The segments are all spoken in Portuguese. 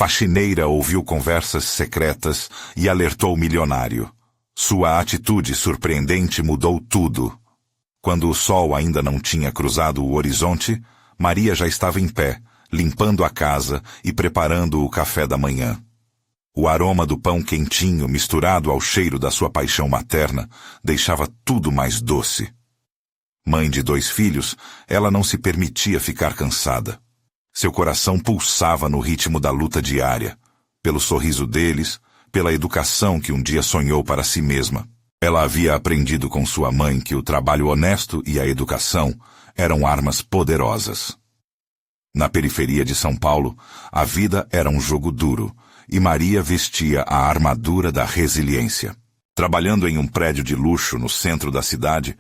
Faxineira ouviu conversas secretas e alertou o milionário. Sua atitude surpreendente mudou tudo. Quando o sol ainda não tinha cruzado o horizonte, Maria já estava em pé, limpando a casa e preparando o café da manhã. O aroma do pão quentinho misturado ao cheiro da sua paixão materna deixava tudo mais doce. Mãe de 2 filhos, ela não se permitia ficar cansada. Seu coração pulsava no ritmo da luta diária, pelo sorriso deles, pela educação que um dia sonhou para si mesma. Ela havia aprendido com sua mãe que o trabalho honesto e a educação eram armas poderosas. Na periferia de São Paulo, a vida era um jogo duro, e Maria vestia a armadura da resiliência. Trabalhando em um prédio de luxo no centro da cidade,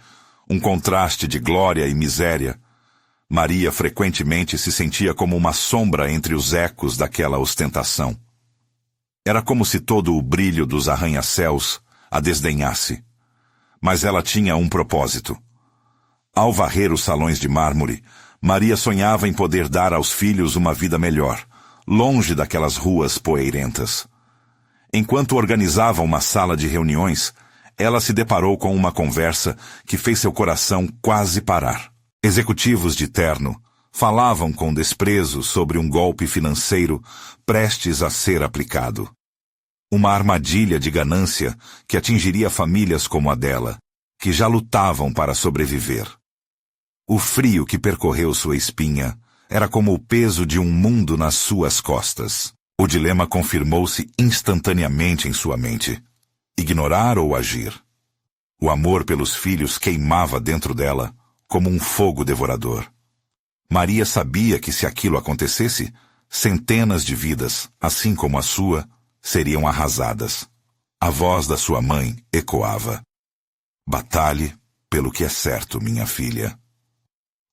um contraste de glória e miséria, Maria frequentemente se sentia como uma sombra entre os ecos daquela ostentação. Era como se todo o brilho dos arranha-céus a desdenhasse. Mas ela tinha um propósito. Ao varrer os salões de mármore, Maria sonhava em poder dar aos filhos uma vida melhor, longe daquelas ruas poeirentas. Enquanto organizava uma sala de reuniões, ela se deparou com uma conversa que fez seu coração quase parar. Executivos de terno falavam com desprezo sobre um golpe financeiro prestes a ser aplicado. Uma armadilha de ganância que atingiria famílias como a dela, que já lutavam para sobreviver. O frio que percorreu sua espinha era como o peso de um mundo nas suas costas. O dilema confirmou-se instantaneamente em sua mente. Ignorar ou agir? O amor pelos filhos queimava dentro dela como um fogo devorador. Maria sabia que se aquilo acontecesse, centenas de vidas, assim como a sua, seriam arrasadas. A voz da sua mãe ecoava. Batalhe pelo que é certo, minha filha.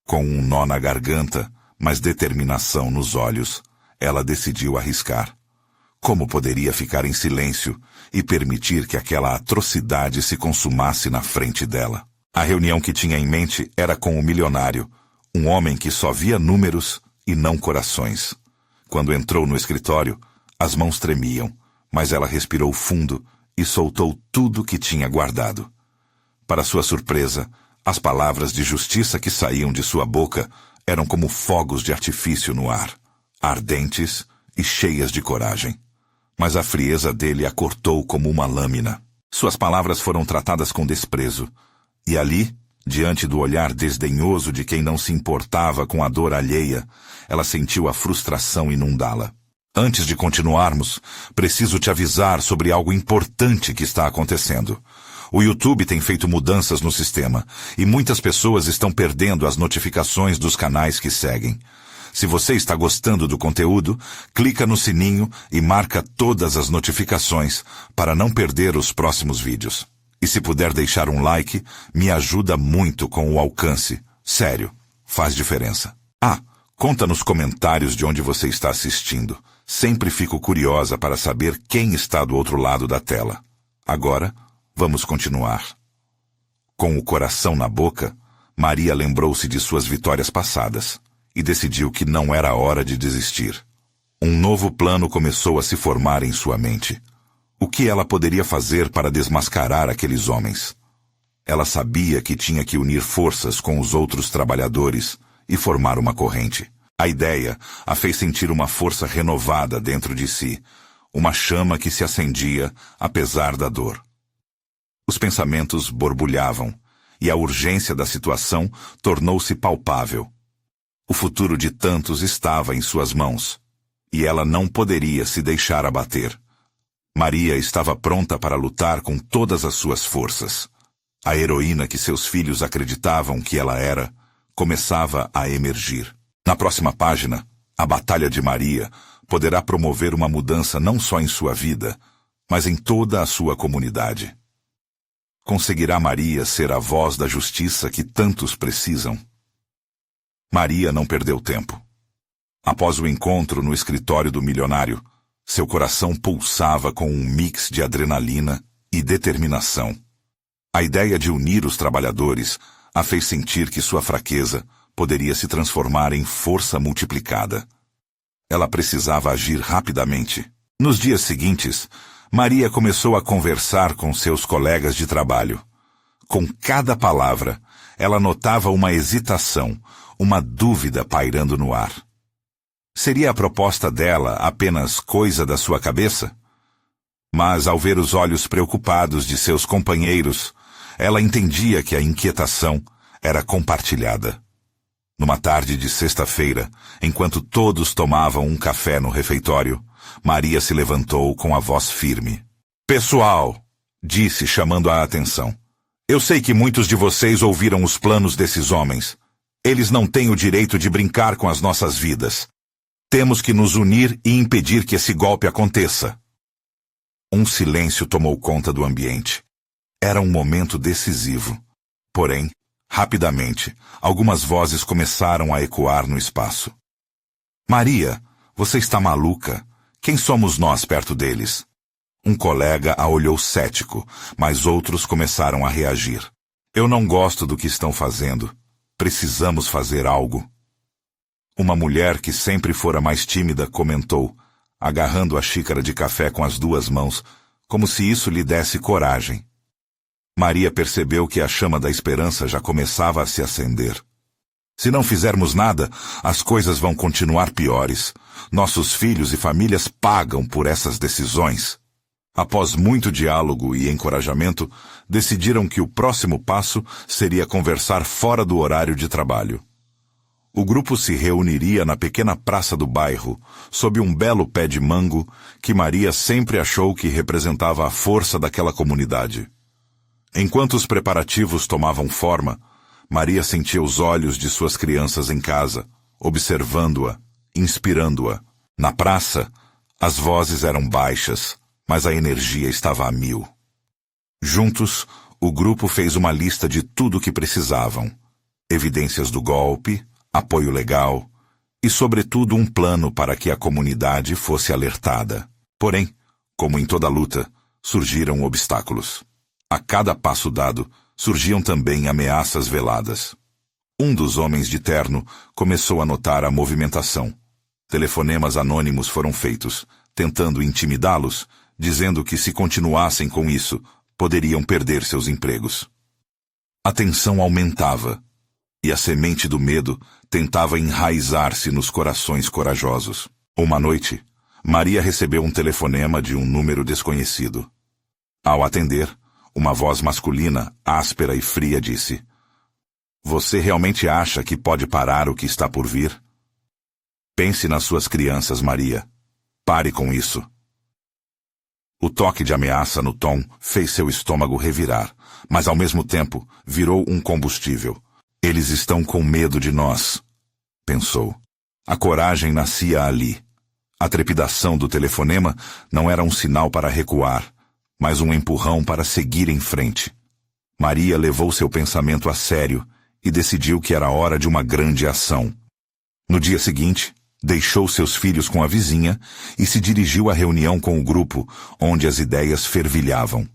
Com um nó na garganta, mas determinação nos olhos, ela decidiu arriscar. Como poderia ficar em silêncio e permitir que aquela atrocidade se consumasse na frente dela? A reunião que tinha em mente era com o milionário, um homem que só via números e não corações. Quando entrou no escritório, as mãos tremiam, mas ela respirou fundo e soltou tudo que tinha guardado. Para sua surpresa, as palavras de justiça que saíam de sua boca eram como fogos de artifício no ar, ardentes e cheias de coragem. Mas a frieza dele a cortou como uma lâmina. Suas palavras foram tratadas com desprezo, e ali, diante do olhar desdenhoso de quem não se importava com a dor alheia, ela sentiu a frustração inundá-la. Antes de continuarmos, preciso te avisar sobre algo importante que está acontecendo. O YouTube tem feito mudanças no sistema, e muitas pessoas estão perdendo as notificações dos canais que seguem. Se você está gostando do conteúdo, clica no sininho e marca todas as notificações para não perder os próximos vídeos. E se puder deixar um like, me ajuda muito com o alcance. Sério, faz diferença. Conta nos comentários de onde você está assistindo. Sempre fico curiosa para saber quem está do outro lado da tela. Agora, vamos continuar. Com o coração na boca, Maria lembrou-se de suas vitórias passadas e decidiu que não era hora de desistir. Um novo plano começou a se formar em sua mente. O que ela poderia fazer para desmascarar aqueles homens? Ela sabia que tinha que unir forças com os outros trabalhadores e formar uma corrente. A ideia a fez sentir uma força renovada dentro de si, uma chama que se acendia apesar da dor. Os pensamentos borbulhavam, e a urgência da situação tornou-se palpável. O futuro de tantos estava em suas mãos, e ela não poderia se deixar abater. Maria estava pronta para lutar com todas as suas forças. A heroína que seus filhos acreditavam que ela era, começava a emergir. Na próxima página, a Batalha de Maria poderá promover uma mudança não só em sua vida, mas em toda a sua comunidade. Conseguirá Maria ser a voz da justiça que tantos precisam? Maria não perdeu tempo. Após o encontro no escritório do milionário, seu coração pulsava com um mix de adrenalina e determinação. A ideia de unir os trabalhadores a fez sentir que sua fraqueza poderia se transformar em força multiplicada. Ela precisava agir rapidamente. Nos dias seguintes, Maria começou a conversar com seus colegas de trabalho. Com cada palavra, ela notava uma hesitação, uma dúvida pairando no ar. Seria a proposta dela apenas coisa da sua cabeça? Mas, ao ver os olhos preocupados de seus companheiros, ela entendia que a inquietação era compartilhada. Numa tarde de sexta-feira, enquanto todos tomavam um café no refeitório, Maria se levantou com a voz firme. "Pessoal", disse, chamando a atenção, "eu sei que muitos de vocês ouviram os planos desses homens. Eles não têm o direito de brincar com as nossas vidas. Temos que nos unir e impedir que esse golpe aconteça." Um silêncio tomou conta do ambiente. Era um momento decisivo. Porém, rapidamente, algumas vozes começaram a ecoar no espaço. "Maria, você está maluca? Quem somos nós perto deles?" Um colega a olhou cético, mas outros começaram a reagir. "Eu não gosto do que estão fazendo. Precisamos fazer algo." Uma mulher que sempre fora mais tímida comentou, agarrando a xícara de café com as duas mãos, como se isso lhe desse coragem. Maria percebeu que a chama da esperança já começava a se acender. "Se não fizermos nada, as coisas vão continuar piores. Nossos filhos e famílias pagam por essas decisões." Após muito diálogo e encorajamento, decidiram que o próximo passo seria conversar fora do horário de trabalho. O grupo se reuniria na pequena praça do bairro, sob um belo pé de mango que Maria sempre achou que representava a força daquela comunidade. Enquanto os preparativos tomavam forma, Maria sentia os olhos de suas crianças em casa, observando-a, inspirando-a. Na praça, as vozes eram baixas, mas a energia estava a 1000. Juntos, o grupo fez uma lista de tudo o que precisavam: evidências do golpe, apoio legal e, sobretudo, um plano para que a comunidade fosse alertada. Porém, como em toda luta, surgiram obstáculos. A cada passo dado, surgiam também ameaças veladas. Um dos homens de terno começou a notar a movimentação. Telefonemas anônimos foram feitos, tentando intimidá-los, dizendo que se continuassem com isso, poderiam perder seus empregos. A tensão aumentava, e a semente do medo tentava enraizar-se nos corações corajosos. Uma noite, Maria recebeu um telefonema de um número desconhecido. Ao atender, uma voz masculina, áspera e fria, disse: "Você realmente acha que pode parar o que está por vir? Pense nas suas crianças, Maria. Pare com isso." O toque de ameaça no tom fez seu estômago revirar, mas ao mesmo tempo virou um combustível. "Eles estão com medo de nós", pensou. A coragem nascia ali. A trepidação do telefonema não era um sinal para recuar, mas um empurrão para seguir em frente. Maria levou seu pensamento a sério e decidiu que era hora de uma grande ação. No dia seguinte, deixou seus filhos com a vizinha e se dirigiu à reunião com o grupo, onde as ideias fervilhavam.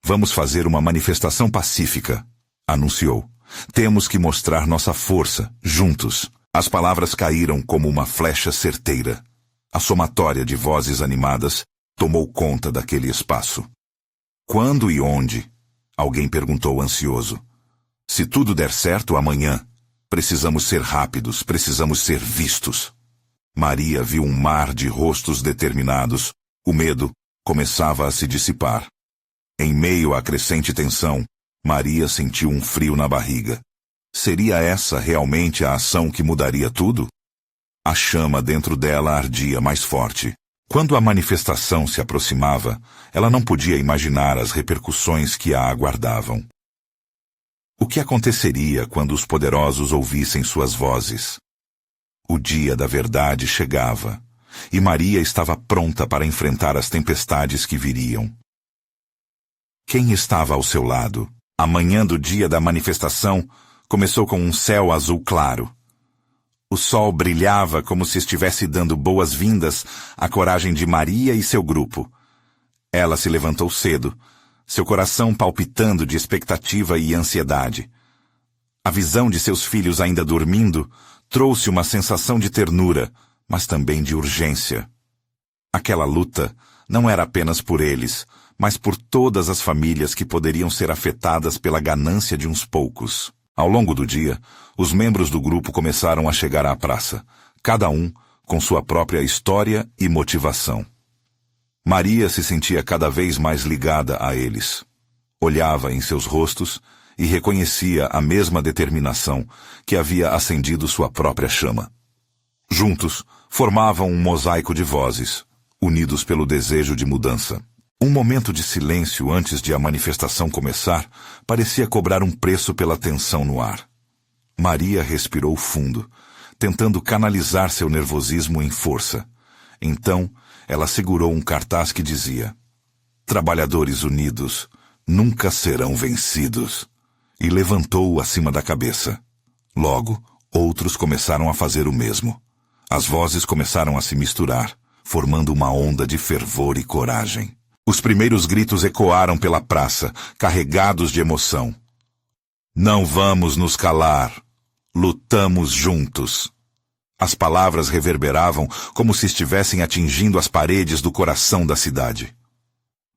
"Vamos fazer uma manifestação pacífica", anunciou. "Temos que mostrar nossa força, juntos." As palavras caíram como uma flecha certeira. A somatória de vozes animadas tomou conta daquele espaço. "Quando e onde?" alguém perguntou ansioso. "Se tudo der certo amanhã, precisamos ser rápidos, precisamos ser vistos." Maria viu um mar de rostos determinados. O medo começava a se dissipar. Em meio à crescente tensão, Maria sentiu um frio na barriga. Seria essa realmente a ação que mudaria tudo? A chama dentro dela ardia mais forte. Quando a manifestação se aproximava, ela não podia imaginar as repercussões que a aguardavam. O que aconteceria quando os poderosos ouvissem suas vozes? O dia da verdade chegava, e Maria estava pronta para enfrentar as tempestades que viriam. Quem estava ao seu lado? A manhã do dia da manifestação começou com um céu azul claro. O sol brilhava como se estivesse dando boas-vindas à coragem de Maria e seu grupo. Ela se levantou cedo, seu coração palpitando de expectativa e ansiedade. A visão de seus filhos ainda dormindo trouxe uma sensação de ternura, mas também de urgência. Aquela luta não era apenas por eles, mas por todas as famílias que poderiam ser afetadas pela ganância de uns poucos. Ao longo do dia, os membros do grupo começaram a chegar à praça, cada um com sua própria história e motivação. Maria se sentia cada vez mais ligada a eles. Olhava em seus rostos e reconhecia a mesma determinação que havia acendido sua própria chama. Juntos, formavam um mosaico de vozes, unidos pelo desejo de mudança. Um momento de silêncio antes de a manifestação começar parecia cobrar um preço pela tensão no ar. Maria respirou fundo, tentando canalizar seu nervosismo em força. Então, ela segurou um cartaz que dizia: "Trabalhadores unidos nunca serão vencidos", e levantou-o acima da cabeça. Logo, outros começaram a fazer o mesmo. As vozes começaram a se misturar, formando uma onda de fervor e coragem. Os primeiros gritos ecoaram pela praça, carregados de emoção. "Não vamos nos calar. Lutamos juntos." As palavras reverberavam como se estivessem atingindo as paredes do coração da cidade.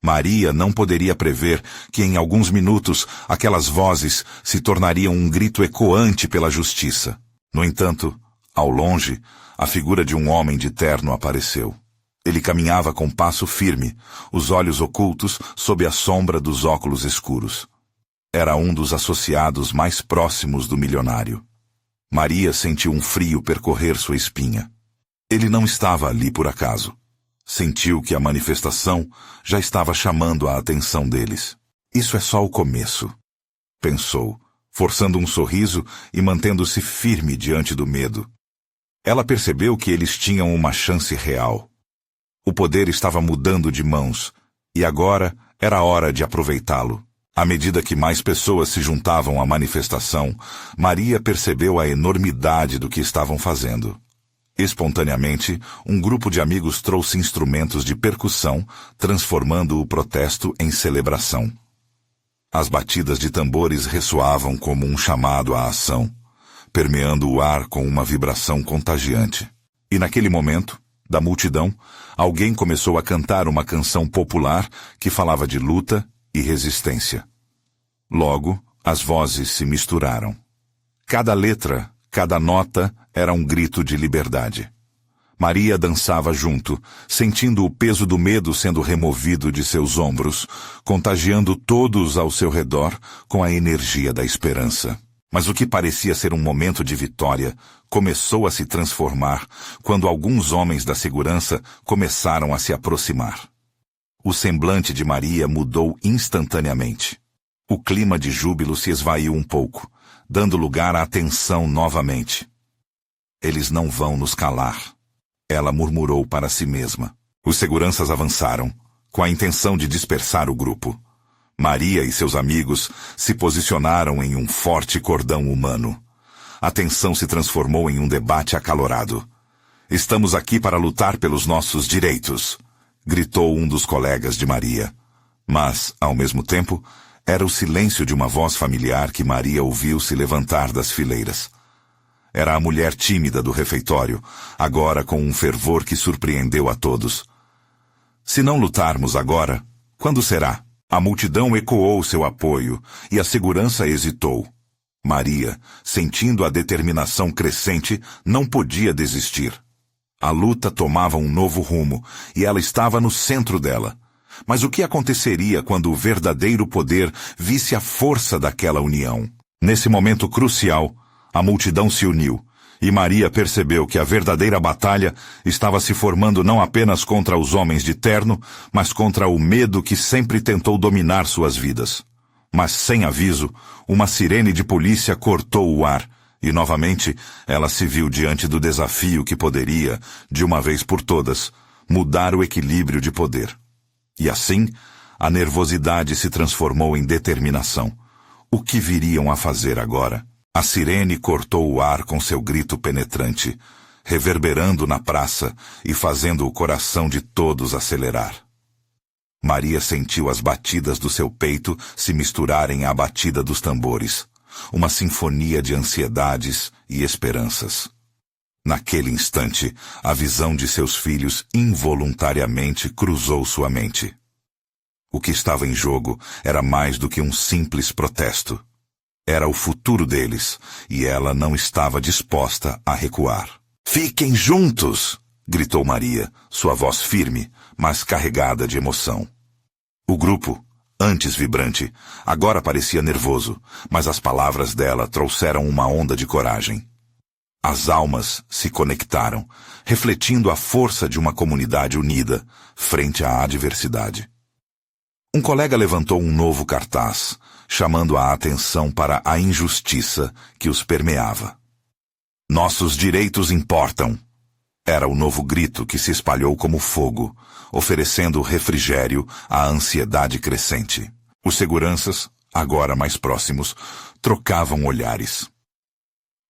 Maria não poderia prever que em alguns minutos aquelas vozes se tornariam um grito ecoante pela justiça. No entanto, ao longe, a figura de um homem de terno apareceu. Ele caminhava com passo firme, os olhos ocultos sob a sombra dos óculos escuros. Era um dos associados mais próximos do milionário. Maria sentiu um frio percorrer sua espinha. Ele não estava ali por acaso. Sentiu que a manifestação já estava chamando a atenção deles. "Isso é só o começo", pensou, forçando um sorriso e mantendo-se firme diante do medo. Ela percebeu que eles tinham uma chance real. O poder estava mudando de mãos, e agora era hora de aproveitá-lo. À medida que mais pessoas se juntavam à manifestação, Maria percebeu a enormidade do que estavam fazendo. Espontaneamente, um grupo de amigos trouxe instrumentos de percussão, transformando o protesto em celebração. As batidas de tambores ressoavam como um chamado à ação, permeando o ar com uma vibração contagiante. E naquele momento, da multidão, alguém começou a cantar uma canção popular que falava de luta e resistência. Logo, as vozes se misturaram. Cada letra, cada nota era um grito de liberdade. Maria dançava junto, sentindo o peso do medo sendo removido de seus ombros, contagiando todos ao seu redor com a energia da esperança. Mas o que parecia ser um momento de vitória começou a se transformar quando alguns homens da segurança começaram a se aproximar. O semblante de Maria mudou instantaneamente. O clima de júbilo se esvaiu um pouco, dando lugar à tensão novamente. "Eles não vão nos calar", ela murmurou para si mesma. Os seguranças avançaram, com a intenção de dispersar o grupo. Maria e seus amigos se posicionaram em um forte cordão humano. A tensão se transformou em um debate acalorado. "Estamos aqui para lutar pelos nossos direitos", gritou um dos colegas de Maria. Mas, ao mesmo tempo, era o silêncio de uma voz familiar que Maria ouviu se levantar das fileiras. Era a mulher tímida do refeitório, agora com um fervor que surpreendeu a todos. "Se não lutarmos agora, quando será?" A multidão ecoou seu apoio e a segurança hesitou. Maria, sentindo a determinação crescente, não podia desistir. A luta tomava um novo rumo e ela estava no centro dela. Mas o que aconteceria quando o verdadeiro poder visse a força daquela união? Nesse momento crucial, a multidão se uniu, e Maria percebeu que a verdadeira batalha estava se formando não apenas contra os homens de terno, mas contra o medo que sempre tentou dominar suas vidas. Mas, sem aviso, uma sirene de polícia cortou o ar, e novamente ela se viu diante do desafio que poderia, de uma vez por todas, mudar o equilíbrio de poder. E assim, a nervosidade se transformou em determinação. O que viriam a fazer agora? A sirene cortou o ar com seu grito penetrante, reverberando na praça e fazendo o coração de todos acelerar. Maria sentiu as batidas do seu peito se misturarem à batida dos tambores, uma sinfonia de ansiedades e esperanças. Naquele instante, a visão de seus filhos involuntariamente cruzou sua mente. O que estava em jogo era mais do que um simples protesto. Era o futuro deles, e ela não estava disposta a recuar. "Fiquem juntos!" gritou Maria, sua voz firme, mas carregada de emoção. O grupo, antes vibrante, agora parecia nervoso, mas as palavras dela trouxeram uma onda de coragem. As almas se conectaram, refletindo a força de uma comunidade unida frente à adversidade. Um colega levantou um novo cartaz, chamando a atenção para a injustiça que os permeava. "Nossos direitos importam!" Era o novo grito que se espalhou como fogo, oferecendo refrigério à ansiedade crescente. Os seguranças, agora mais próximos, trocavam olhares.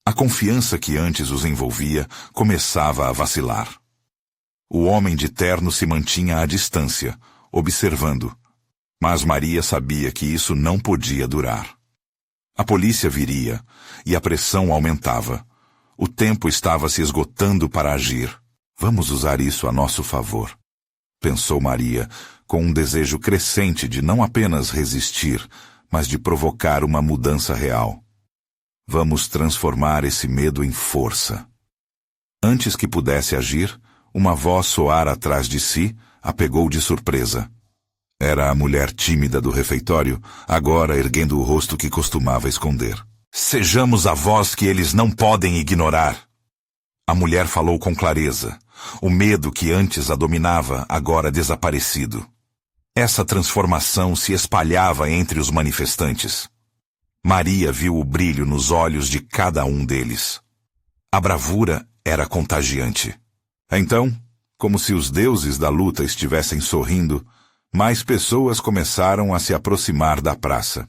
A confiança que antes os envolvia começava a vacilar. O homem de terno se mantinha à distância, observando. Mas Maria sabia que isso não podia durar. A polícia viria, e a pressão aumentava. O tempo estava se esgotando para agir. "Vamos usar isso a nosso favor", pensou Maria, com um desejo crescente de não apenas resistir, mas de provocar uma mudança real. "Vamos transformar esse medo em força." Antes que pudesse agir, uma voz soara atrás de si, a pegou de surpresa. Era a mulher tímida do refeitório, agora erguendo o rosto que costumava esconder. "Sejamos a voz que eles não podem ignorar." A mulher falou com clareza. O medo que antes a dominava, agora desaparecido. Essa transformação se espalhava entre os manifestantes. Maria viu o brilho nos olhos de cada um deles. A bravura era contagiante. Então, como se os deuses da luta estivessem sorrindo, mais pessoas começaram a se aproximar da praça.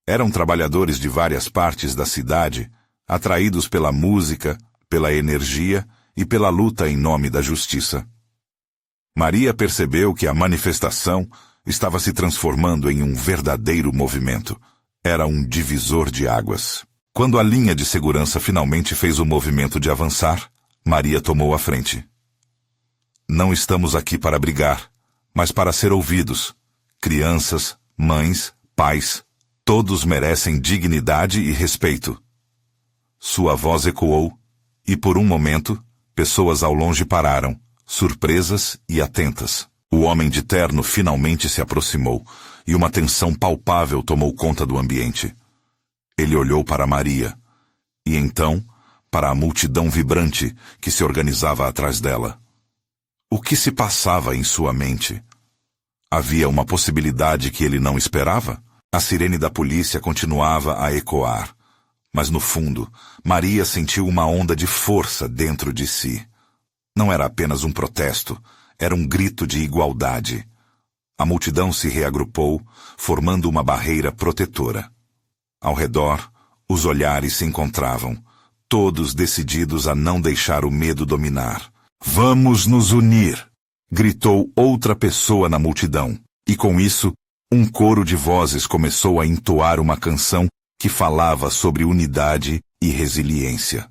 Eram trabalhadores de várias partes da cidade, atraídos pela música, pela energia e pela luta em nome da justiça. Maria percebeu que a manifestação estava se transformando em um verdadeiro movimento. Era um divisor de águas. Quando a linha de segurança finalmente fez o movimento de avançar, Maria tomou a frente. "Não estamos aqui para brigar, mas para ser ouvidos. Crianças, mães, pais, todos merecem dignidade e respeito." Sua voz ecoou, e por um momento, pessoas ao longe pararam, surpresas e atentas. O homem de terno finalmente se aproximou, e uma tensão palpável tomou conta do ambiente. Ele olhou para Maria, e então, para a multidão vibrante que se organizava atrás dela. O que se passava em sua mente? Havia uma possibilidade que ele não esperava? A sirene da polícia continuava a ecoar, mas no fundo, Maria sentiu uma onda de força dentro de si. Não era apenas um protesto, era um grito de igualdade. A multidão se reagrupou, formando uma barreira protetora. Ao redor, os olhares se encontravam, todos decididos a não deixar o medo dominar. "Vamos nos unir!" gritou outra pessoa na multidão, e com isso, um coro de vozes começou a entoar uma canção que falava sobre unidade e resiliência.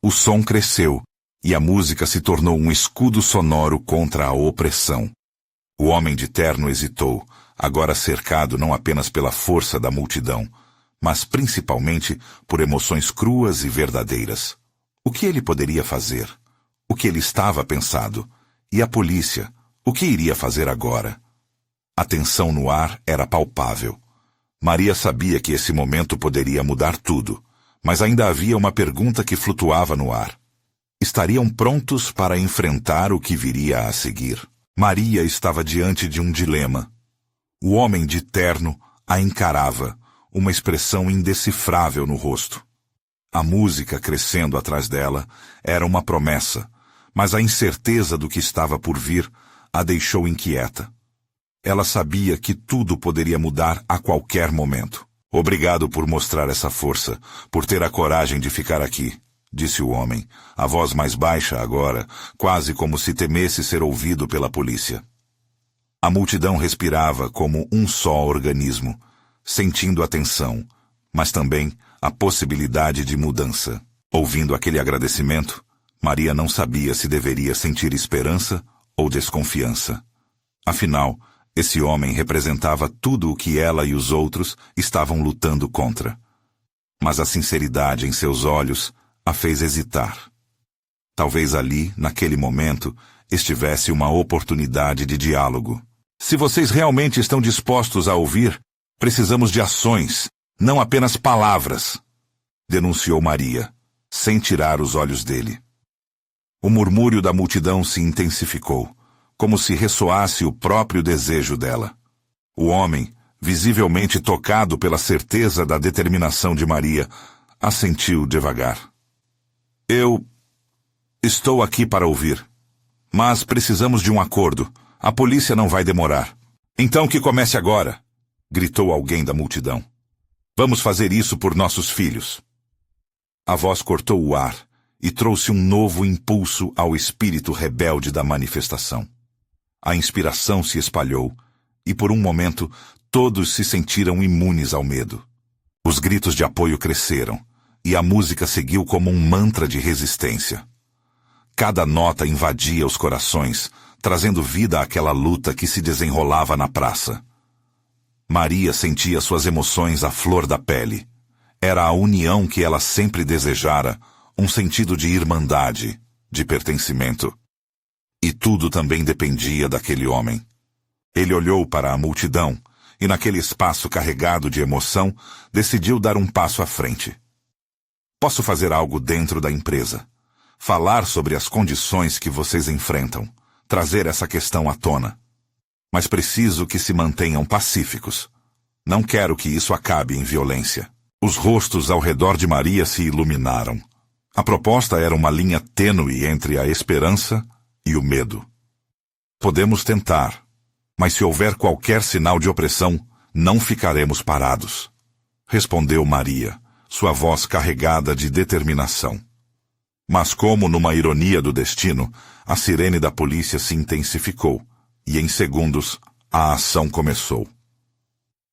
O som cresceu, e a música se tornou um escudo sonoro contra a opressão. O homem de terno hesitou, agora cercado não apenas pela força da multidão, mas principalmente por emoções cruas e verdadeiras. O que ele poderia fazer? O que ele estava pensando? E a polícia? O que iria fazer agora? A tensão no ar era palpável. Maria sabia que esse momento poderia mudar tudo, mas ainda havia uma pergunta que flutuava no ar. Estariam prontos para enfrentar o que viria a seguir? Maria estava diante de um dilema. O homem de terno a encarava, uma expressão indecifrável no rosto. A música crescendo atrás dela era uma promessa, mas a incerteza do que estava por vir a deixou inquieta. Ela sabia que tudo poderia mudar a qualquer momento. "Obrigado por mostrar essa força, por ter a coragem de ficar aqui", disse o homem, a voz mais baixa agora, quase como se temesse ser ouvido pela polícia. A multidão respirava como um só organismo, sentindo a tensão, mas também a possibilidade de mudança. Ouvindo aquele agradecimento, Maria não sabia se deveria sentir esperança ou desconfiança. Afinal, esse homem representava tudo o que ela e os outros estavam lutando contra. Mas a sinceridade em seus olhos a fez hesitar. Talvez ali, naquele momento, estivesse uma oportunidade de diálogo. Se vocês realmente estão dispostos a ouvir, precisamos de ações, não apenas palavras, denunciou Maria, sem tirar os olhos dele. O murmúrio da multidão se intensificou, como se ressoasse o próprio desejo dela. O homem, visivelmente tocado pela certeza da determinação de Maria, assentiu devagar. Eu estou aqui para ouvir, mas precisamos de um acordo. A polícia não vai demorar. Então que comece agora, gritou alguém da multidão. Vamos fazer isso por nossos filhos. A voz cortou o ar e trouxe um novo impulso ao espírito rebelde da manifestação. A inspiração se espalhou e, por um momento, todos se sentiram imunes ao medo. Os gritos de apoio cresceram e a música seguiu como um mantra de resistência. Cada nota invadia os corações, trazendo vida àquela luta que se desenrolava na praça. Maria sentia suas emoções à flor da pele. Era a união que ela sempre desejara, um sentido de irmandade, de pertencimento. E tudo também dependia daquele homem. Ele olhou para a multidão e, naquele espaço carregado de emoção, decidiu dar um passo à frente. Posso fazer algo dentro da empresa. Falar sobre as condições que vocês enfrentam. Trazer essa questão à tona. Mas preciso que se mantenham pacíficos. Não quero que isso acabe em violência. Os rostos ao redor de Maria se iluminaram. A proposta era uma linha tênue entre a esperança e o medo. Podemos tentar, mas se houver qualquer sinal de opressão, não ficaremos parados, respondeu Maria, sua voz carregada de determinação. Mas como numa ironia do destino, a sirene da polícia se intensificou, e em segundos a ação começou.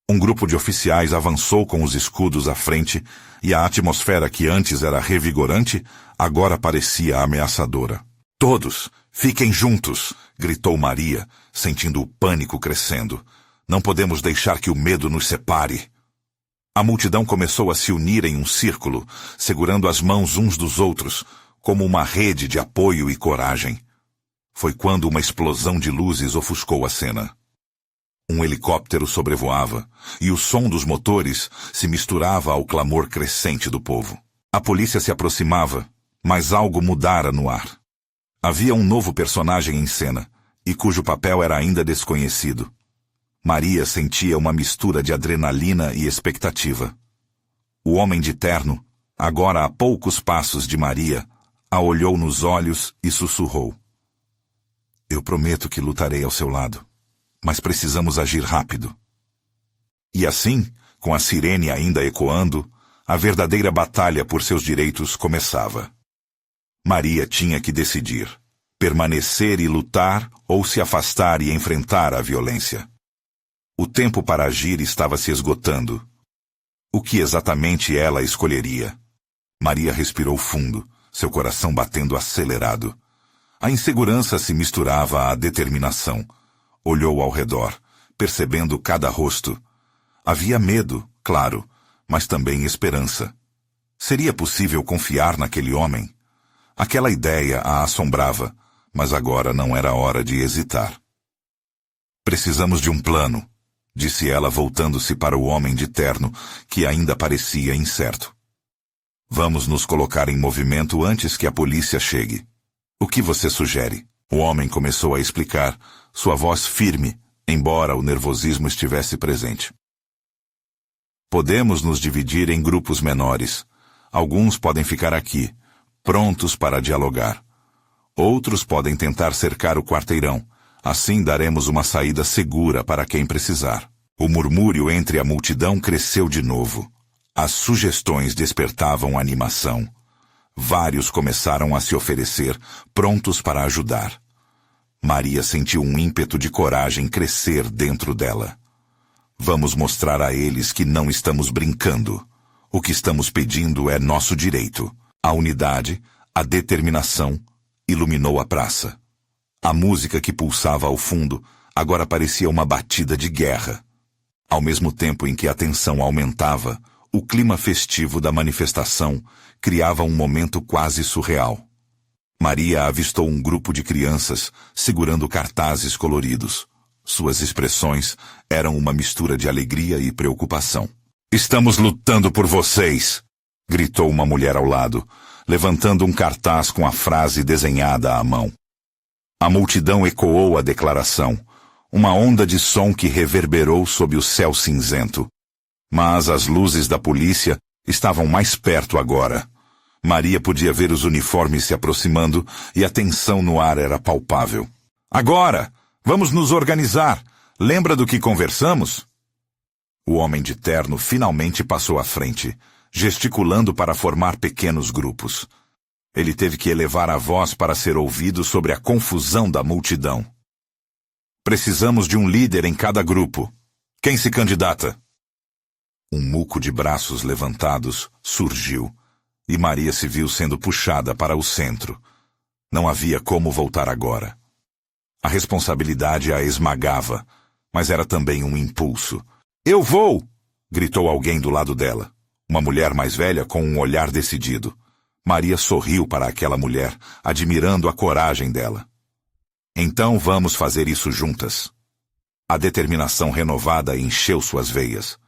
Um grupo de oficiais avançou com os escudos à frente, e a atmosfera que antes era revigorante, agora parecia ameaçadora. Todos, fiquem juntos, gritou Maria, sentindo o pânico crescendo. Não podemos deixar que o medo nos separe. A multidão começou a se unir em um círculo, segurando as mãos uns dos outros, como uma rede de apoio e coragem. Foi quando uma explosão de luzes ofuscou a cena. Um helicóptero sobrevoava, e o som dos motores se misturava ao clamor crescente do povo. A polícia se aproximava, mas algo mudara no ar. Havia um novo personagem em cena, e cujo papel era ainda desconhecido. Maria sentia uma mistura de adrenalina e expectativa. O homem de terno, agora a poucos passos de Maria, a olhou nos olhos e sussurrou. Eu prometo que lutarei ao seu lado, mas precisamos agir rápido. E assim, com a sirene ainda ecoando, a verdadeira batalha por seus direitos começava. Maria tinha que decidir, permanecer e lutar ou se afastar e enfrentar a violência. O tempo para agir estava se esgotando. O que exatamente ela escolheria? Maria respirou fundo, seu coração batendo acelerado. A insegurança se misturava à determinação. Olhou ao redor, percebendo cada rosto. Havia medo, claro, mas também esperança. Seria possível confiar naquele homem? Aquela ideia a assombrava, mas agora não era hora de hesitar. Precisamos de um plano, disse ela voltando-se para o homem de terno, que ainda parecia incerto. Vamos nos colocar em movimento antes que a polícia chegue. O que você sugere? O homem começou a explicar, sua voz firme, embora o nervosismo estivesse presente. Podemos nos dividir em grupos menores. Alguns podem ficar aqui, prontos para dialogar. Outros podem tentar cercar o quarteirão. Assim daremos uma saída segura para quem precisar. O murmúrio entre a multidão cresceu de novo. As sugestões despertavam animação. Vários começaram a se oferecer, prontos para ajudar. Maria sentiu um ímpeto de coragem crescer dentro dela. Vamos mostrar a eles que não estamos brincando. O que estamos pedindo é nosso direito. A unidade, a determinação, iluminou a praça. A música que pulsava ao fundo agora parecia uma batida de guerra. Ao mesmo tempo em que a tensão aumentava, o clima festivo da manifestação criava um momento quase surreal. Maria avistou um grupo de crianças segurando cartazes coloridos. Suas expressões eram uma mistura de alegria e preocupação. "Estamos lutando por vocês!" gritou uma mulher ao lado, levantando um cartaz com a frase desenhada à mão. A multidão ecoou a declaração, uma onda de som que reverberou sob o céu cinzento. Mas as luzes da polícia estavam mais perto agora. Maria podia ver os uniformes se aproximando e a tensão no ar era palpável. "Agora! Vamos nos organizar! Lembra do que conversamos?" O homem de terno finalmente passou à frente, gesticulando para formar pequenos grupos. Ele teve que elevar a voz para ser ouvido sobre a confusão da multidão. "Precisamos de um líder em cada grupo. Quem se candidata?" Um muco de braços levantados surgiu, e Maria se viu sendo puxada para o centro. Não havia como voltar agora. A responsabilidade a esmagava, mas era também um impulso. "Eu vou!" gritou alguém do lado dela. Uma mulher mais velha com um olhar decidido. Maria sorriu para aquela mulher, admirando a coragem dela. "Então vamos fazer isso juntas." A determinação renovada encheu suas veias,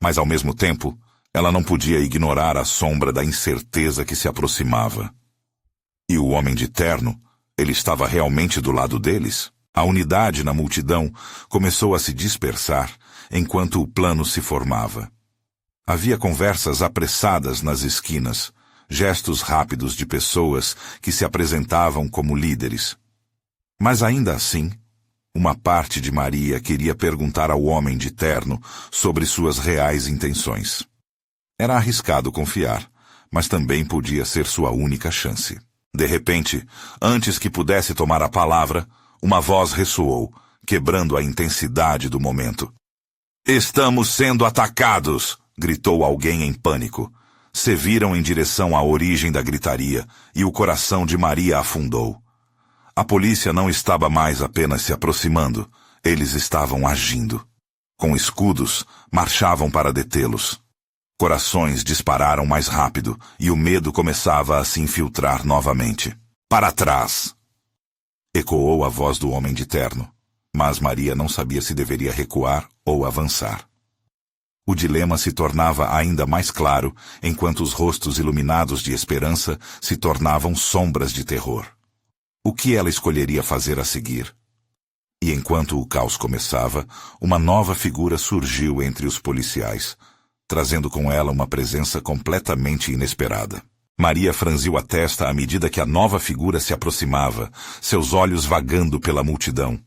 mas ao mesmo tempo, ela não podia ignorar a sombra da incerteza que se aproximava. E o homem de terno, ele estava realmente do lado deles? A unidade na multidão começou a se dispersar enquanto o plano se formava. Havia conversas apressadas nas esquinas, gestos rápidos de pessoas que se apresentavam como líderes. Mas ainda assim, uma parte de Maria queria perguntar ao homem de terno sobre suas reais intenções. Era arriscado confiar, mas também podia ser sua única chance. De repente, antes que pudesse tomar a palavra, uma voz ressoou, quebrando a intensidade do momento. "Estamos sendo atacados!" gritou alguém em pânico. Se viram em direção à origem da gritaria, e o coração de Maria afundou. A polícia não estava mais apenas se aproximando, eles estavam agindo. Com escudos, marchavam para detê-los. Corações dispararam mais rápido, e o medo começava a se infiltrar novamente. "Para trás!" Ecoou a voz do homem de terno, mas Maria não sabia se deveria recuar ou avançar. O dilema se tornava ainda mais claro enquanto os rostos iluminados de esperança se tornavam sombras de terror. O que ela escolheria fazer a seguir? E enquanto o caos começava, uma nova figura surgiu entre os policiais, trazendo com ela uma presença completamente inesperada. Maria franziu a testa à medida que a nova figura se aproximava, seus olhos vagando pela multidão.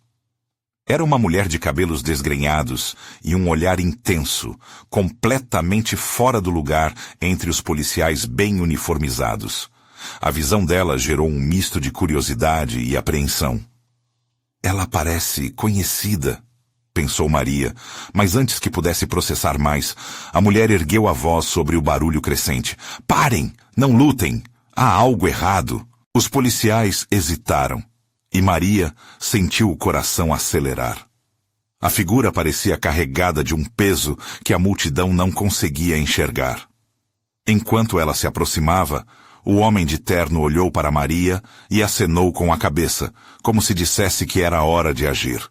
Era uma mulher de cabelos desgrenhados e um olhar intenso, completamente fora do lugar entre os policiais bem uniformizados. A visão dela gerou um misto de curiosidade e apreensão. "Ela parece conhecida", pensou Maria, mas antes que pudesse processar mais, a mulher ergueu a voz sobre o barulho crescente. "Parem! Não lutem! Há algo errado!" Os policiais hesitaram. E Maria sentiu o coração acelerar. A figura parecia carregada de um peso que a multidão não conseguia enxergar. Enquanto ela se aproximava, o homem de terno olhou para Maria e acenou com a cabeça, como se dissesse que era hora de agir.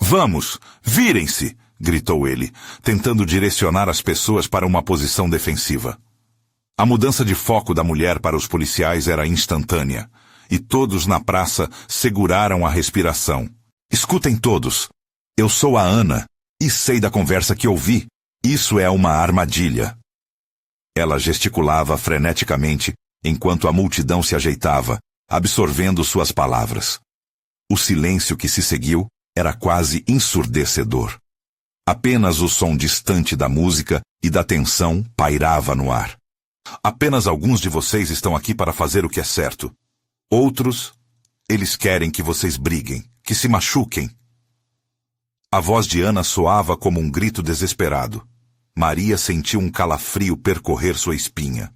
"Vamos! Virem-se!" gritou ele, tentando direcionar as pessoas para uma posição defensiva. A mudança de foco da mulher para os policiais era instantânea. E todos na praça seguraram a respiração. "Escutem todos. Eu sou a Ana, e sei da conversa que ouvi. Isso é uma armadilha." Ela gesticulava freneticamente, enquanto a multidão se ajeitava, absorvendo suas palavras. O silêncio que se seguiu era quase ensurdecedor. Apenas o som distante da música e da tensão pairava no ar. "Apenas alguns de vocês estão aqui para fazer o que é certo. Outros, eles querem que vocês briguem, que se machuquem." A voz de Ana soava como um grito desesperado. Maria sentiu um calafrio percorrer sua espinha.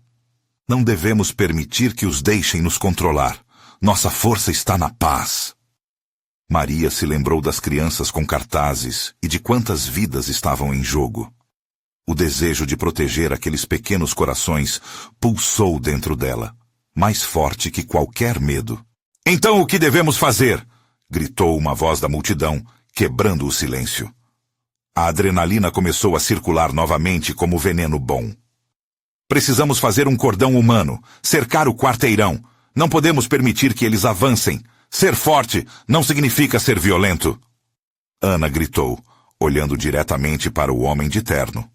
Não devemos permitir que os deixem nos controlar. Nossa força está na paz. Maria se lembrou das crianças com cartazes e de quantas vidas estavam em jogo. O desejo de proteger aqueles pequenos corações pulsou dentro dela, mais forte que qualquer medo. Então o que devemos fazer? Gritou uma voz da multidão, quebrando o silêncio. A adrenalina começou a circular novamente como veneno bom. Precisamos fazer um cordão humano, cercar o quarteirão. Não podemos permitir que eles avancem. Ser forte não significa ser violento. Ana gritou, olhando diretamente para o homem de terno.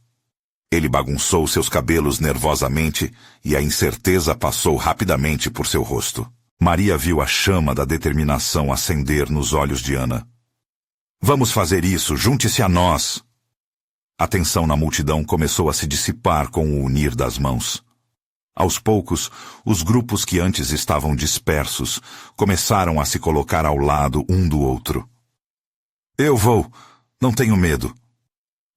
Ele bagunçou seus cabelos nervosamente e a incerteza passou rapidamente por seu rosto. Maria viu a chama da determinação acender nos olhos de Ana. Vamos fazer isso, junte-se a nós. A tensão na multidão começou a se dissipar com o unir das mãos. Aos poucos, os grupos que antes estavam dispersos começaram a se colocar ao lado um do outro. Eu vou, não tenho medo,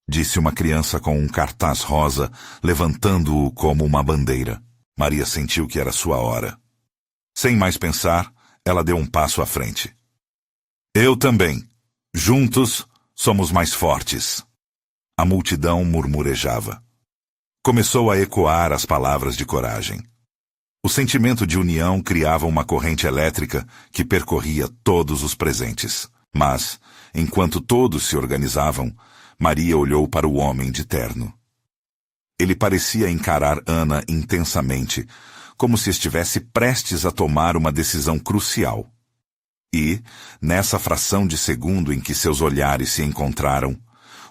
disse uma criança com um cartaz rosa, levantando-o como uma bandeira. Maria sentiu que era sua hora. Sem mais pensar, ela deu um passo à frente. Eu também. Juntos, somos mais fortes. A multidão murmurejava. Começou a ecoar as palavras de coragem. O sentimento de união criava uma corrente elétrica que percorria todos os presentes. Mas, enquanto todos se organizavam, Maria olhou para o homem de terno. Ele parecia encarar Ana intensamente, como se estivesse prestes a tomar uma decisão crucial. E, nessa fração de segundo em que seus olhares se encontraram,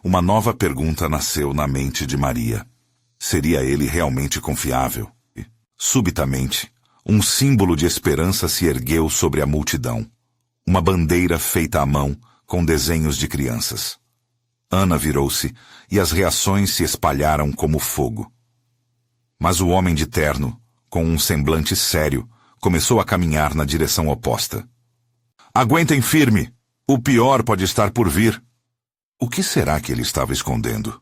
uma nova pergunta nasceu na mente de Maria. Seria ele realmente confiável? Subitamente, um símbolo de esperança se ergueu sobre a multidão. Uma bandeira feita à mão, com desenhos de crianças. Ana virou-se e as reações se espalharam como fogo. Mas o homem de terno, com um semblante sério, começou a caminhar na direção oposta. Aguentem firme! O pior pode estar por vir. O que será que ele estava escondendo?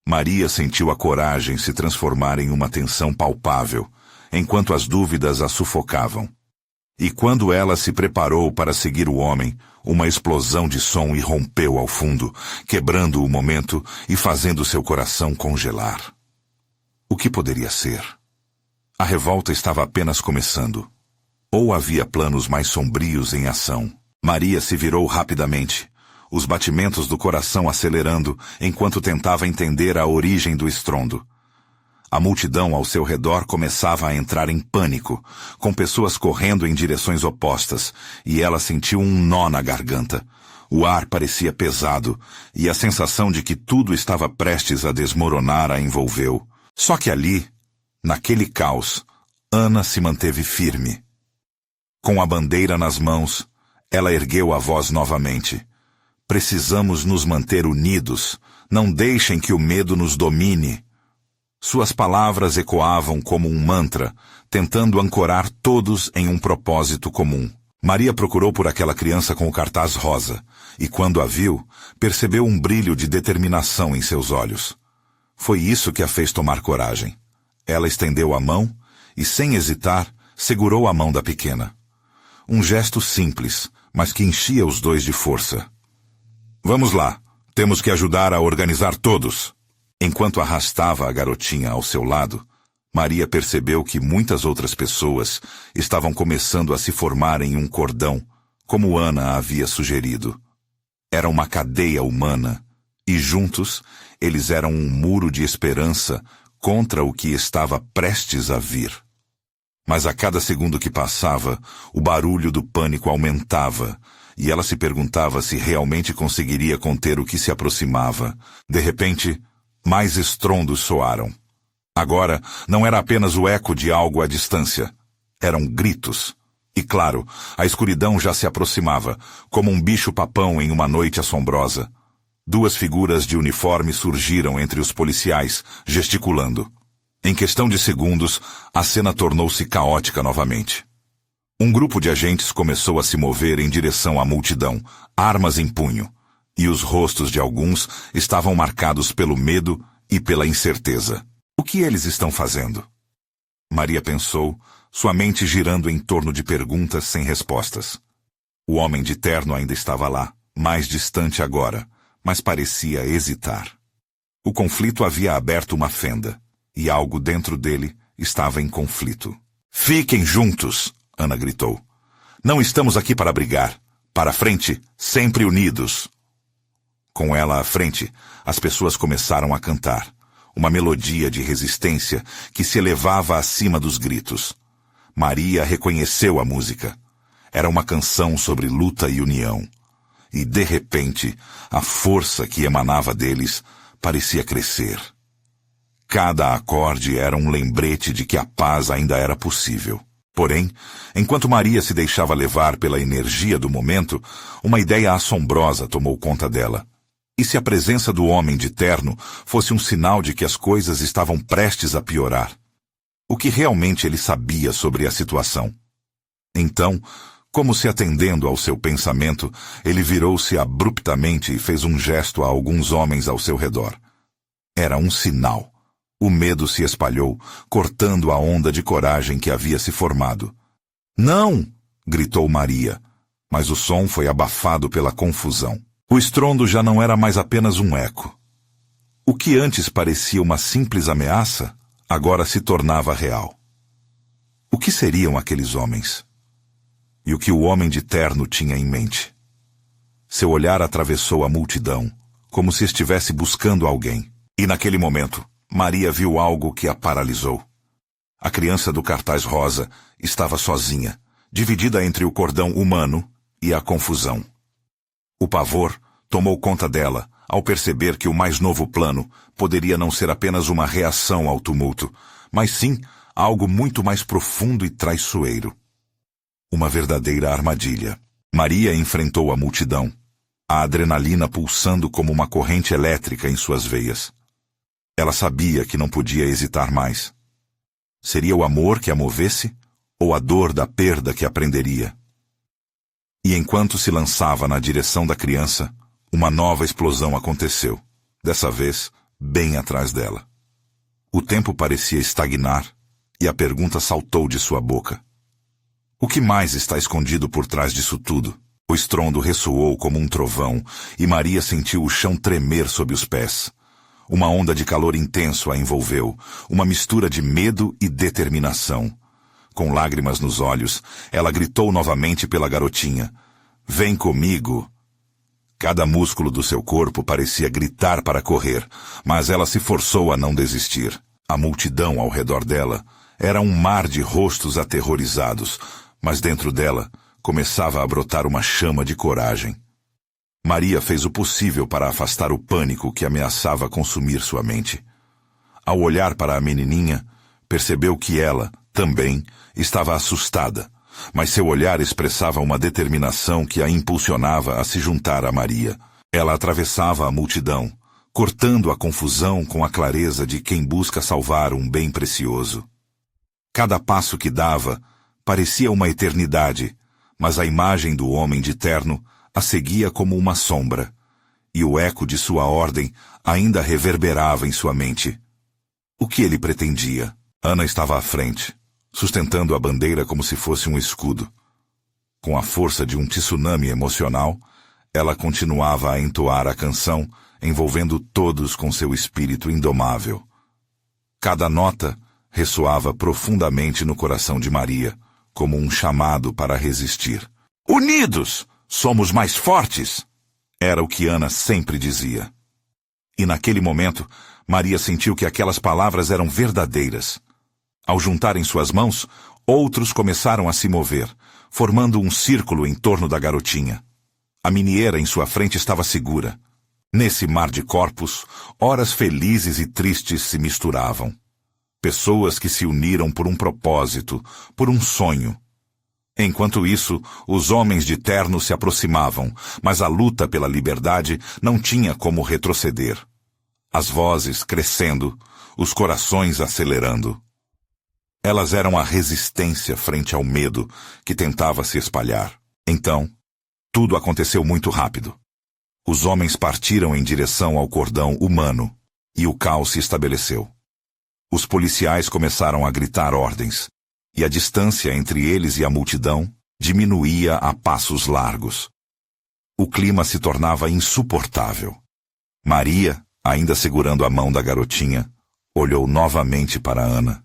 Maria sentiu a coragem se transformar em uma tensão palpável, enquanto as dúvidas a sufocavam. E quando ela se preparou para seguir o homem, uma explosão de som irrompeu ao fundo, quebrando o momento e fazendo seu coração congelar. O que poderia ser? A revolta estava apenas começando. Ou havia planos mais sombrios em ação? Maria se virou rapidamente, os batimentos do coração acelerando enquanto tentava entender a origem do estrondo. A multidão ao seu redor começava a entrar em pânico, com pessoas correndo em direções opostas, e ela sentiu um nó na garganta. O ar parecia pesado, e a sensação de que tudo estava prestes a desmoronar a envolveu. Só que ali, naquele caos, Ana se manteve firme. Com a bandeira nas mãos, ela ergueu a voz novamente. Precisamos nos manter unidos. Não deixem que o medo nos domine. Suas palavras ecoavam como um mantra, tentando ancorar todos em um propósito comum. Maria procurou por aquela criança com o cartaz rosa, e quando a viu, percebeu um brilho de determinação em seus olhos. Foi isso que a fez tomar coragem. Ela estendeu a mão e, sem hesitar, segurou a mão da pequena. Um gesto simples, mas que enchia os dois de força. Vamos lá, temos que ajudar a organizar todos. Enquanto arrastava a garotinha ao seu lado, Maria percebeu que muitas outras pessoas estavam começando a se formar em um cordão, como Ana havia sugerido. Era uma cadeia humana, e juntos eles eram um muro de esperança contra o que estava prestes a vir. Mas a cada segundo que passava, o barulho do pânico aumentava, e ela se perguntava se realmente conseguiria conter o que se aproximava. De repente, mais estrondos soaram. Agora, não era apenas o eco de algo à distância. Eram gritos. E claro, a escuridão já se aproximava, como um bicho-papão em uma noite assombrosa. Duas figuras de uniforme surgiram entre os policiais, gesticulando. Em questão de segundos, a cena tornou-se caótica novamente. Um grupo de agentes começou a se mover em direção à multidão, armas em punho, e os rostos de alguns estavam marcados pelo medo e pela incerteza. O que eles estão fazendo? Maria pensou, sua mente girando em torno de perguntas sem respostas. O homem de terno ainda estava lá, mais distante agora, mas parecia hesitar. O conflito havia aberto uma fenda, e algo dentro dele estava em conflito. "Fiquem juntos!" Ana gritou. "Não estamos aqui para brigar. Para frente, sempre unidos!" Com ela à frente, as pessoas começaram a cantar, uma melodia de resistência que se elevava acima dos gritos. Maria reconheceu a música. Era uma canção sobre luta e união. E, de repente, a força que emanava deles parecia crescer. Cada acorde era um lembrete de que a paz ainda era possível. Porém, enquanto Maria se deixava levar pela energia do momento, uma ideia assombrosa tomou conta dela. E se a presença do homem de terno fosse um sinal de que as coisas estavam prestes a piorar? O que realmente ele sabia sobre a situação? Então, como se atendendo ao seu pensamento, ele virou-se abruptamente e fez um gesto a alguns homens ao seu redor. Era um sinal. O medo se espalhou, cortando a onda de coragem que havia se formado. "Não!" gritou Maria, mas o som foi abafado pela confusão. O estrondo já não era mais apenas um eco. O que antes parecia uma simples ameaça, agora se tornava real. O que seriam aqueles homens? E o que o homem de terno tinha em mente? Seu olhar atravessou a multidão, como se estivesse buscando alguém. E naquele momento, Maria viu algo que a paralisou. A criança do cartaz rosa estava sozinha, dividida entre o cordão humano e a confusão. O pavor tomou conta dela ao perceber que o mais novo plano poderia não ser apenas uma reação ao tumulto, mas sim algo muito mais profundo e traiçoeiro. Uma verdadeira armadilha. Maria enfrentou a multidão, a adrenalina pulsando como uma corrente elétrica em suas veias. Ela sabia que não podia hesitar mais. Seria o amor que a movesse ou a dor da perda que a prenderia? E enquanto se lançava na direção da criança, uma nova explosão aconteceu, dessa vez bem atrás dela. O tempo parecia estagnar e a pergunta saltou de sua boca. O que mais está escondido por trás disso tudo? O estrondo ressoou como um trovão e Maria sentiu o chão tremer sob os pés. Uma onda de calor intenso a envolveu, uma mistura de medo e determinação. Com lágrimas nos olhos, ela gritou novamente pela garotinha. "Vem comigo!" Cada músculo do seu corpo parecia gritar para correr, mas ela se forçou a não desistir. A multidão ao redor dela era um mar de rostos aterrorizados, mas dentro dela começava a brotar uma chama de coragem. Maria fez o possível para afastar o pânico que ameaçava consumir sua mente. Ao olhar para a menininha, percebeu que ela, também, estava assustada, mas seu olhar expressava uma determinação que a impulsionava a se juntar a Maria. Ela atravessava a multidão, cortando a confusão com a clareza de quem busca salvar um bem precioso. Cada passo que dava parecia uma eternidade, mas a imagem do homem de terno a seguia como uma sombra, e o eco de sua ordem ainda reverberava em sua mente. O que ele pretendia? Ana estava à frente, sustentando a bandeira como se fosse um escudo. Com a força de um tsunami emocional, ela continuava a entoar a canção, envolvendo todos com seu espírito indomável. Cada nota ressoava profundamente no coração de Maria, como um chamado para resistir. "Unidos! Somos mais fortes!" Era o que Ana sempre dizia. E naquele momento, Maria sentiu que aquelas palavras eram verdadeiras. Ao juntarem suas mãos, outros começaram a se mover, formando um círculo em torno da garotinha. A menina em sua frente estava segura. Nesse mar de corpos, horas felizes e tristes se misturavam. Pessoas que se uniram por um propósito, por um sonho. Enquanto isso, os homens de terno se aproximavam, mas a luta pela liberdade não tinha como retroceder. As vozes crescendo, os corações acelerando. Elas eram a resistência frente ao medo que tentava se espalhar. Então, tudo aconteceu muito rápido. Os homens partiram em direção ao cordão humano, e o caos se estabeleceu. Os policiais começaram a gritar ordens, e a distância entre eles e a multidão diminuía a passos largos. O clima se tornava insuportável. Maria, ainda segurando a mão da garotinha, olhou novamente para Ana.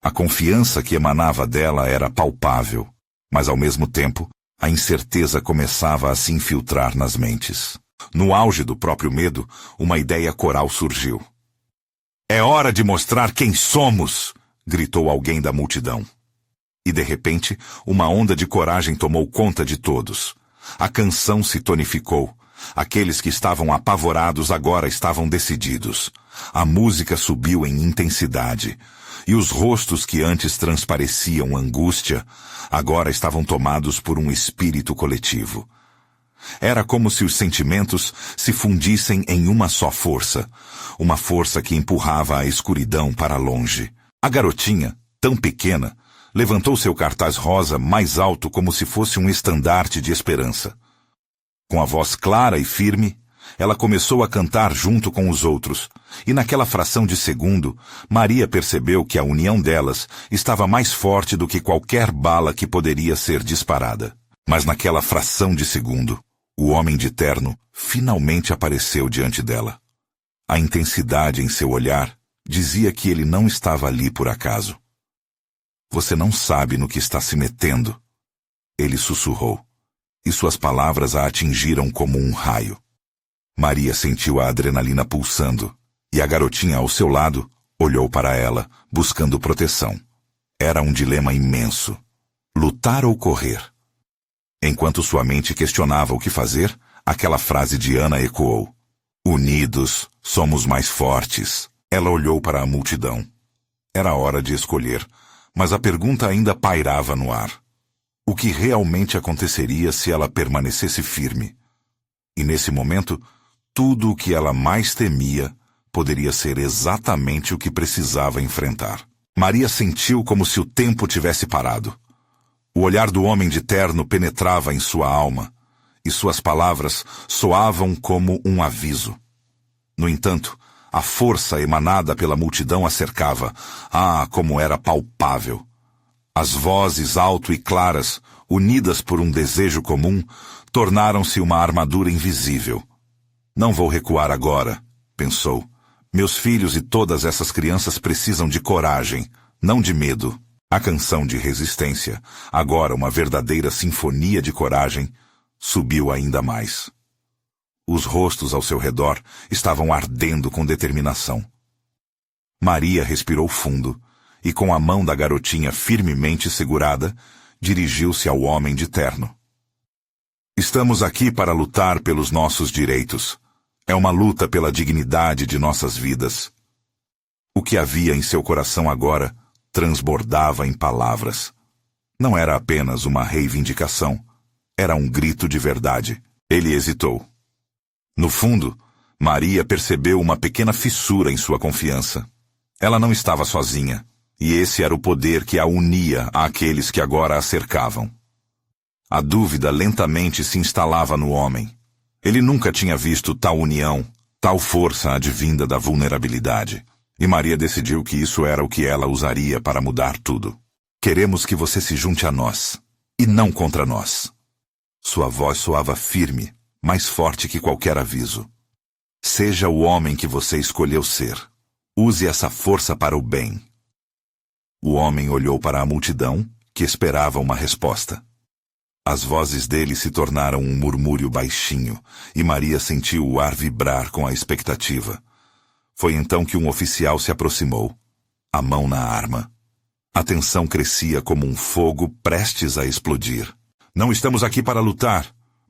A confiança que emanava dela era palpável, mas ao mesmo tempo, a incerteza começava a se infiltrar nas mentes. No auge do próprio medo, uma ideia coral surgiu. "É hora de mostrar quem somos!" gritou alguém da multidão. E de repente, uma onda de coragem tomou conta de todos. A canção se tonificou. Aqueles que estavam apavorados agora estavam decididos. A música subiu em intensidade. E os rostos que antes transpareciam angústia, agora estavam tomados por um espírito coletivo. Era como se os sentimentos se fundissem em uma só força. Uma força que empurrava a escuridão para longe. A garotinha, tão pequena, levantou seu cartaz rosa mais alto como se fosse um estandarte de esperança. Com a voz clara e firme, ela começou a cantar junto com os outros, e naquela fração de segundo, Maria percebeu que a união delas estava mais forte do que qualquer bala que poderia ser disparada. Mas naquela fração de segundo, o homem de terno finalmente apareceu diante dela. A intensidade em seu olhar dizia que ele não estava ali por acaso. "Você não sabe no que está se metendo", ele sussurrou, e suas palavras a atingiram como um raio. Maria sentiu a adrenalina pulsando, e a garotinha ao seu lado olhou para ela, buscando proteção. Era um dilema imenso. Lutar ou correr? Enquanto sua mente questionava o que fazer, aquela frase de Ana ecoou. "Unidos, somos mais fortes." Ela olhou para a multidão. Era hora de escolher, mas a pergunta ainda pairava no ar. O que realmente aconteceria se ela permanecesse firme? E nesse momento, tudo o que ela mais temia poderia ser exatamente o que precisava enfrentar. Maria sentiu como se o tempo tivesse parado. O olhar do homem de terno penetrava em sua alma, e suas palavras soavam como um aviso. No entanto, a força emanada pela multidão a cercava. Ah, como era palpável! As vozes alto e claras, unidas por um desejo comum, tornaram-se uma armadura invisível. "Não vou recuar agora", pensou. "Meus filhos e todas essas crianças precisam de coragem, não de medo." A canção de resistência, agora uma verdadeira sinfonia de coragem, subiu ainda mais. Os rostos ao seu redor estavam ardendo com determinação. Maria respirou fundo e, com a mão da garotinha firmemente segurada, dirigiu-se ao homem de terno. "Estamos aqui para lutar pelos nossos direitos. É uma luta pela dignidade de nossas vidas." O que havia em seu coração agora transbordava em palavras. Não era apenas uma reivindicação. Era um grito de verdade. Ele hesitou. No fundo, Maria percebeu uma pequena fissura em sua confiança. Ela não estava sozinha, e esse era o poder que a unia àqueles que agora a cercavam. A dúvida lentamente se instalava no homem. Ele nunca tinha visto tal união, tal força advinda da vulnerabilidade. E Maria decidiu que isso era o que ela usaria para mudar tudo. "Queremos que você se junte a nós, e não contra nós." Sua voz soava firme, mais forte que qualquer aviso. "Seja o homem que você escolheu ser. Use essa força para o bem." O homem olhou para a multidão, que esperava uma resposta. As vozes dele se tornaram um murmúrio baixinho, e Maria sentiu o ar vibrar com a expectativa. Foi então que um oficial se aproximou, a mão na arma. A tensão crescia como um fogo prestes a explodir. "Não estamos aqui para lutar",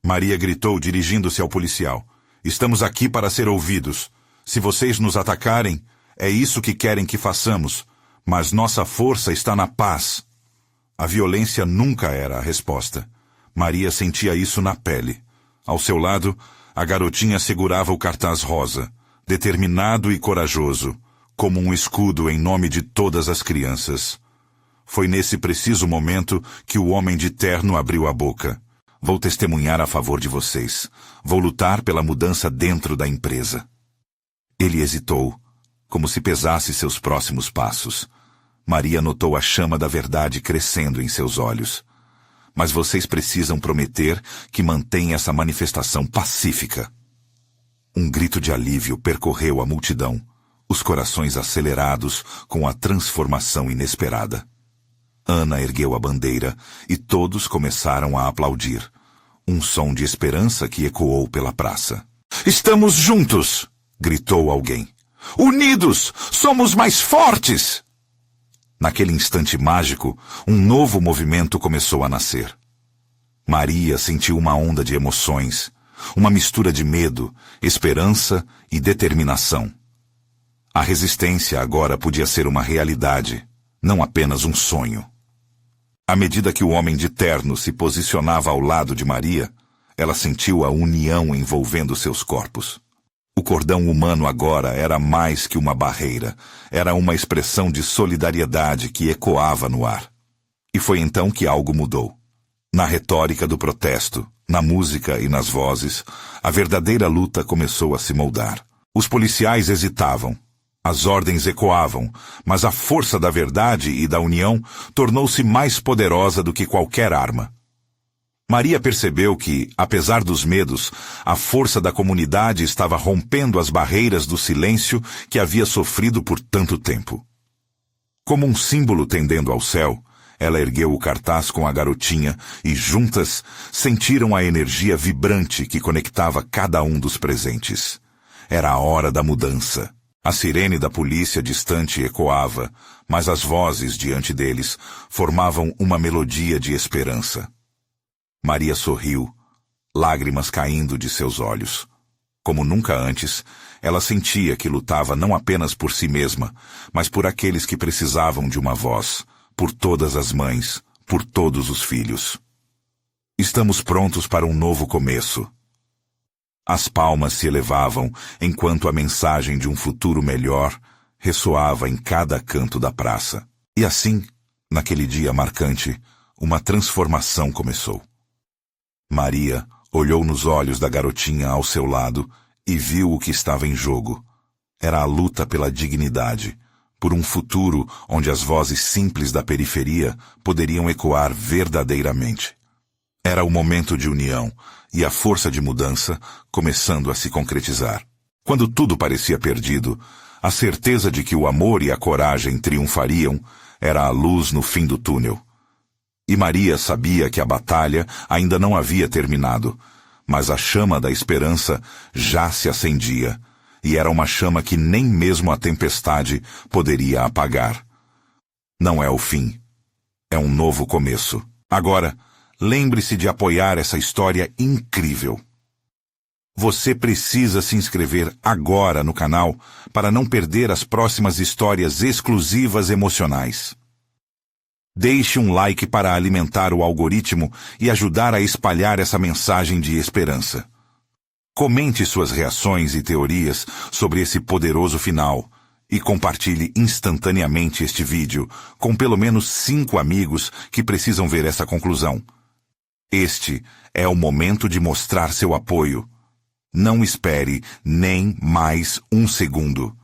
Maria gritou dirigindo-se ao policial. "Estamos aqui para ser ouvidos. Se vocês nos atacarem, é isso que querem que façamos, mas nossa força está na paz." A violência nunca era a resposta. Maria sentia isso na pele. Ao seu lado, a garotinha segurava o cartaz rosa, determinado e corajoso, como um escudo em nome de todas as crianças. Foi nesse preciso momento que o homem de terno abriu a boca. "Vou testemunhar a favor de vocês. Vou lutar pela mudança dentro da empresa." Ele hesitou, como se pesasse seus próximos passos. Maria notou a chama da verdade crescendo em seus olhos. Mas vocês precisam prometer que mantém essa manifestação pacífica. Um grito de alívio percorreu a multidão, os corações acelerados com a transformação inesperada. Ana ergueu a bandeira e todos começaram a aplaudir. Um som de esperança que ecoou pela praça. "Estamos juntos!" gritou alguém. "Unidos! Somos mais fortes!" Naquele instante mágico, um novo movimento começou a nascer. Maria sentiu uma onda de emoções, uma mistura de medo, esperança e determinação. A resistência agora podia ser uma realidade, não apenas um sonho. À medida que o homem de terno se posicionava ao lado de Maria, ela sentiu a união envolvendo seus corpos. O cordão humano agora era mais que uma barreira, era uma expressão de solidariedade que ecoava no ar. E foi então que algo mudou. Na retórica do protesto, na música e nas vozes, a verdadeira luta começou a se moldar. Os policiais hesitavam. As ordens ecoavam, mas a força da verdade e da união tornou-se mais poderosa do que qualquer arma. Maria percebeu que, apesar dos medos, a força da comunidade estava rompendo as barreiras do silêncio que havia sofrido por tanto tempo. Como um símbolo tendendo ao céu, ela ergueu o cartaz com a garotinha e, juntas, sentiram a energia vibrante que conectava cada um dos presentes. Era a hora da mudança. A sirene da polícia distante ecoava, mas as vozes diante deles formavam uma melodia de esperança. Maria sorriu, lágrimas caindo de seus olhos. Como nunca antes, ela sentia que lutava não apenas por si mesma, mas por aqueles que precisavam de uma voz, por todas as mães, por todos os filhos. Estamos prontos para um novo começo. As palmas se elevavam enquanto a mensagem de um futuro melhor ressoava em cada canto da praça. E assim, naquele dia marcante, uma transformação começou. Maria olhou nos olhos da garotinha ao seu lado e viu o que estava em jogo. Era a luta pela dignidade, por um futuro onde as vozes simples da periferia poderiam ecoar verdadeiramente. Era o momento de união e a força de mudança começando a se concretizar. Quando tudo parecia perdido, a certeza de que o amor e a coragem triunfariam era a luz no fim do túnel. E Maria sabia que a batalha ainda não havia terminado, mas a chama da esperança já se acendia, e era uma chama que nem mesmo a tempestade poderia apagar. Não é o fim. É um novo começo. Agora, lembre-se de apoiar essa história incrível. Você precisa se inscrever agora no canal para não perder as próximas histórias exclusivas emocionais. Deixe um like para alimentar o algoritmo e ajudar a espalhar essa mensagem de esperança. Comente suas reações e teorias sobre esse poderoso final e compartilhe instantaneamente este vídeo com pelo menos 5 amigos que precisam ver essa conclusão. Este é o momento de mostrar seu apoio. Não espere nem mais um segundo.